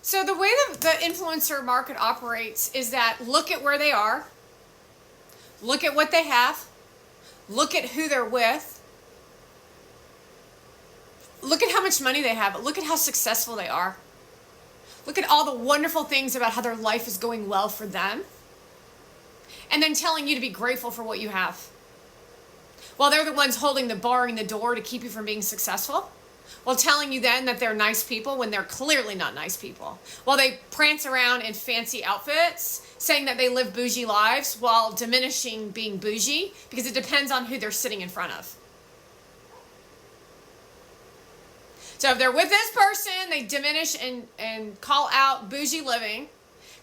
So the way that the influencer market operates is that look at where they are, look at what they have, look at who they're with, look at how much money they have, look at how successful they are. Look at all the wonderful things about how their life is going well for them. And then telling you to be grateful for what you have. While they're the ones holding the barring the door to keep you from being successful. While telling you then that they're nice people when they're clearly not nice people. While they prance around in fancy outfits, saying that they live bougie lives while diminishing being bougie because it depends on who they're sitting in front of. So if they're with this person, they diminish and call out bougie living.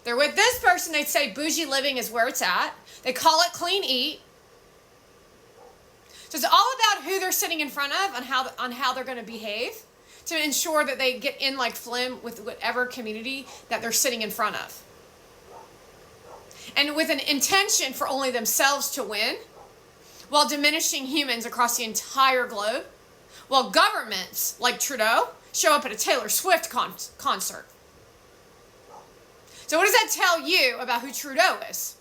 They're with this person, they say bougie living is where it's at. They call it clean eat. So it's all about who they're sitting in front of on how they're going to behave to ensure that they get in like phlegm with whatever community that they're sitting in front of. And with an intention for only themselves to win, while diminishing humans across the entire globe, while governments like Trudeau show up at a Taylor Swift concert. So what does that tell you about who Trudeau is?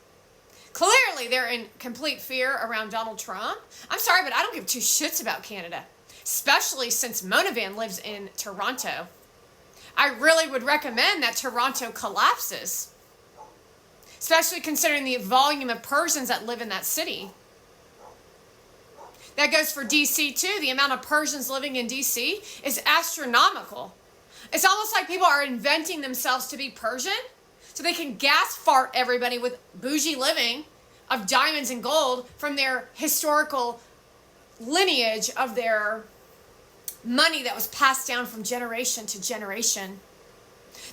Clearly, they're in complete fear around Donald Trump. I'm sorry, but I don't give two shits about Canada, especially since Monavan lives in Toronto. I really would recommend that Toronto collapses, especially considering the volume of Persians that live in that city. That goes for DC too. The amount of Persians living in DC is astronomical. It's almost like people are inventing themselves to be Persian so they can gas fart everybody with bougie living of diamonds and gold from their historical lineage of their money that was passed down from generation to generation.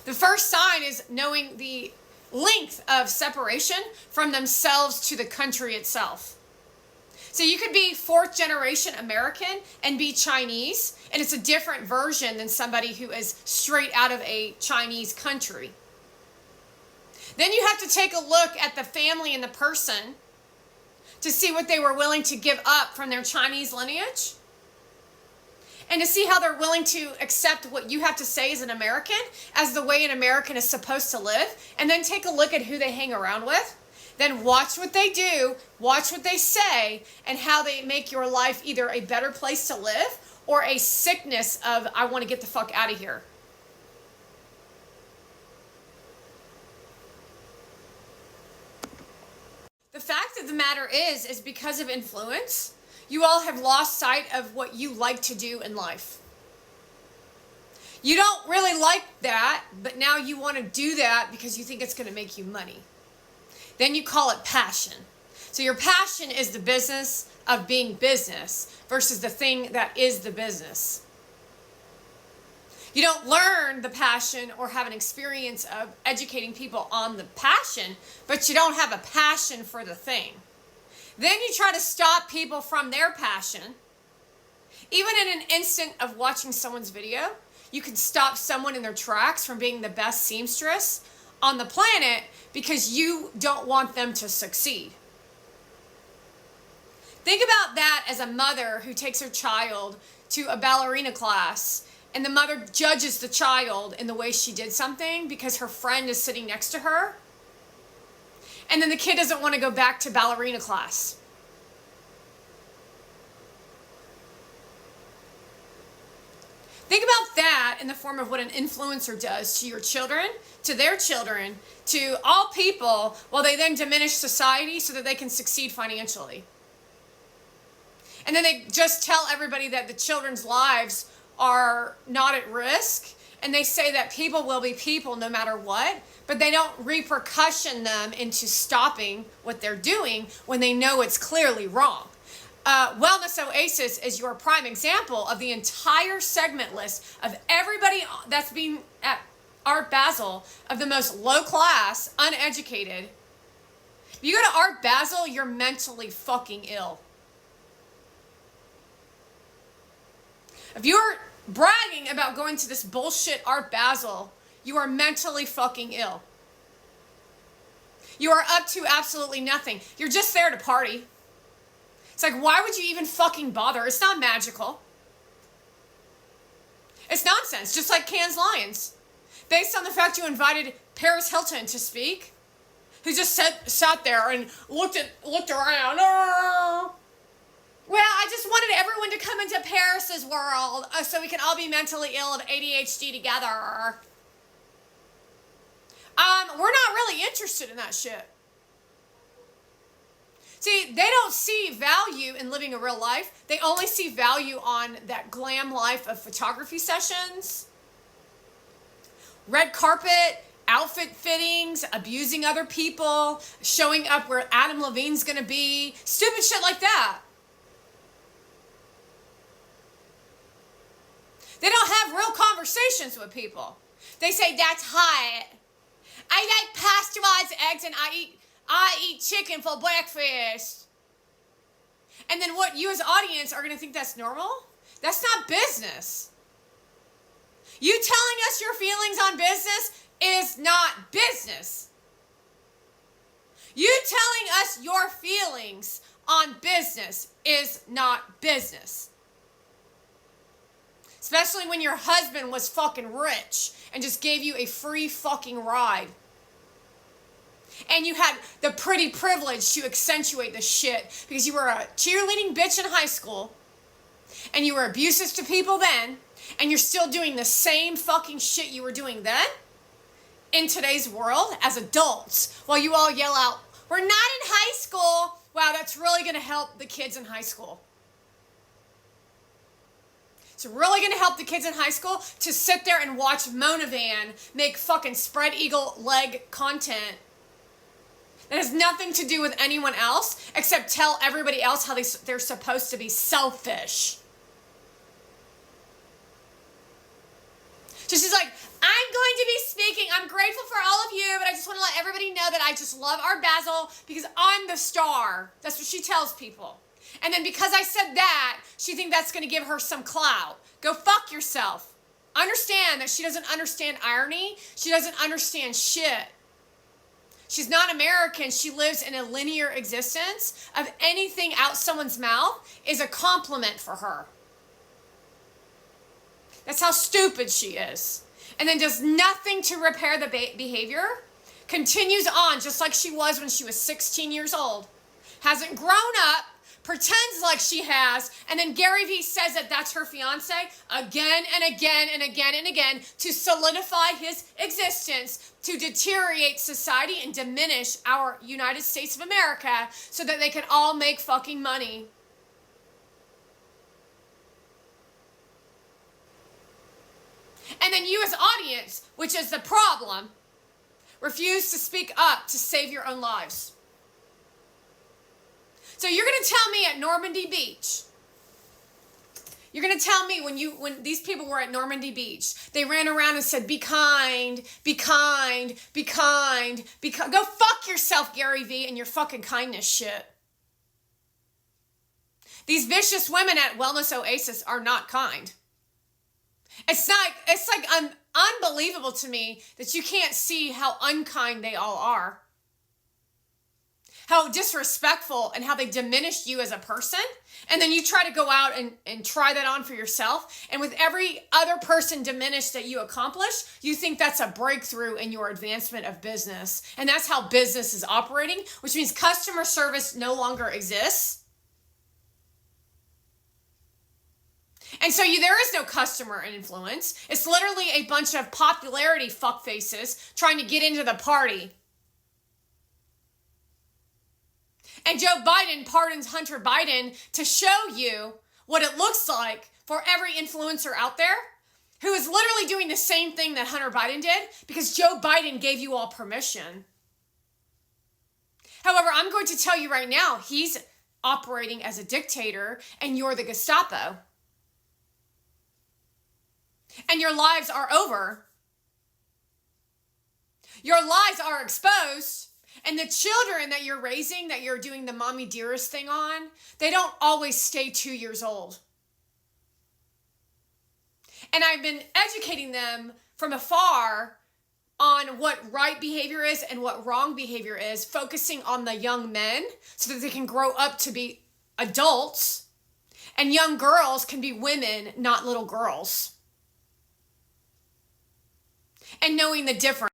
The first sign is knowing the length of separation from themselves to the country itself. So you could be fourth generation American and be Chinese, and it's a different version than somebody who is straight out of a Chinese country. Then you have to take a look at the family and the person to see what they were willing to give up from their Chinese lineage and to see how they're willing to accept what you have to say as an American as the way an American is supposed to live, and then take a look at who they hang around with. Then watch what they do, watch what they say, and how they make your life either a better place to live or a sickness of, I want to get the fuck out of here. The fact of the matter is because of influence, you all have lost sight of what you like to do in life. You don't really like that, but now you want to do that because you think it's going to make you money. Then you call it passion. So your passion is the business of being business versus the thing that is the business. You don't learn the passion or have an experience of educating people on the passion, but you don't have a passion for the thing. Then you try to stop people from their passion. Even in an instant of watching someone's video, you can stop someone in their tracks from being the best seamstress on the planet because you don't want them to succeed. Think about that as a mother who takes her child to a ballerina class and the mother judges the child in the way she did something because her friend is sitting next to her. And then the kid doesn't want to go back to ballerina class. Think about that in the form of what an influencer does to your children, to their children, to all people, while they then diminish society so that they can succeed financially. And then they just tell everybody that the children's lives are not at risk, and they say that people will be people no matter what, but they don't repercussion them into stopping what they're doing when they know it's clearly wrong. Wellness Oasis is your prime example of the entire segment list of everybody that's been at Art Basel, of the most low class, uneducated. If you go to Art Basel, you're mentally fucking ill. If you're bragging about going to this bullshit Art Basel, you are mentally fucking ill. You are up to absolutely nothing. You're just there to party. It's like, why would you even fucking bother? It's not magical. It's nonsense, just like Cannes Lions. based on the fact you invited Paris Hilton to speak, who just sat there and looked around. Oh. Well, I just wanted everyone to come into Paris's world so we can all be mentally ill of ADHD together. We're not really interested in that shit. See, they don't see value in living a real life. They only see value on that glam life of photography sessions, red carpet, outfit fittings, abusing other people, showing up where Adam Levine's gonna be, stupid shit like that. They don't have real conversations with people. They say, that's hot. I like pasteurized eggs and I eat chicken for breakfast. And then what you as audience are going to think that's normal? That's not business. You telling us your feelings on business is not business. You telling us your feelings on business is not business. Especially when your husband was fucking rich and just gave you a free fucking ride. And you had the pretty privilege to accentuate the shit because you were a cheerleading bitch in high school and you were abusive to people then and you're still doing the same fucking shit you were doing then in today's world as adults while you all yell out, we're not in high school. Wow, that's really going to help the kids in high school. It's really going to help the kids in high school to sit there and watch Mona Van make fucking spread eagle leg content that has nothing to do with anyone else except tell everybody else how they're supposed to be selfish. So she's like, I'm going to be speaking. I'm grateful for all of you, but I just want to let everybody know that I just love Art Basel because I'm the star. That's what she tells people. And then because I said that, she thinks that's going to give her some clout. Go fuck yourself. Understand that she doesn't understand irony. She doesn't understand shit. She's not American. She lives in a linear existence of anything out someone's mouth is a compliment for her. That's how stupid she is. And then does nothing to repair the behavior. Continues on just like she was when she was 16 years old. Hasn't grown up. Pretends like she has, and then Gary Vee says that that's her fiance again and again and again and again to solidify his existence, to deteriorate society and diminish our United States of America so that they can all make fucking money. And then you as audience, which is the problem, refuse to speak up to save your own lives. So you're going to tell me at Normandy Beach, you're going to tell me when these people were at Normandy Beach, they ran around and said, be kind, be kind, be kind, be kind. Go fuck yourself, Gary Vee, and your fucking kindness shit. These vicious women at Wellness Oasis are not kind. It's like unbelievable to me that you can't see how unkind they all are. How disrespectful and how they diminish you as a person. And then you try to go out and try that on for yourself. And with every other person diminished that you accomplish, you think that's a breakthrough in your advancement of business. And that's how business is operating, which means customer service no longer exists. And so there is no customer influence. It's literally a bunch of popularity fuckfaces trying to get into the party. And Joe Biden pardons Hunter Biden to show you what it looks like for every influencer out there who is literally doing the same thing that Hunter Biden did because Joe Biden gave you all permission. However, I'm going to tell you right now, he's operating as a dictator and you're the Gestapo. And your lives are over. Your lies are exposed. And the children that you're raising, that you're doing the mommy dearest thing on, they don't always stay 2 years old. And I've been educating them from afar on what right behavior is and what wrong behavior is, focusing on the young men so that they can grow up to be adults, and young girls can be women, not little girls. and knowing the difference.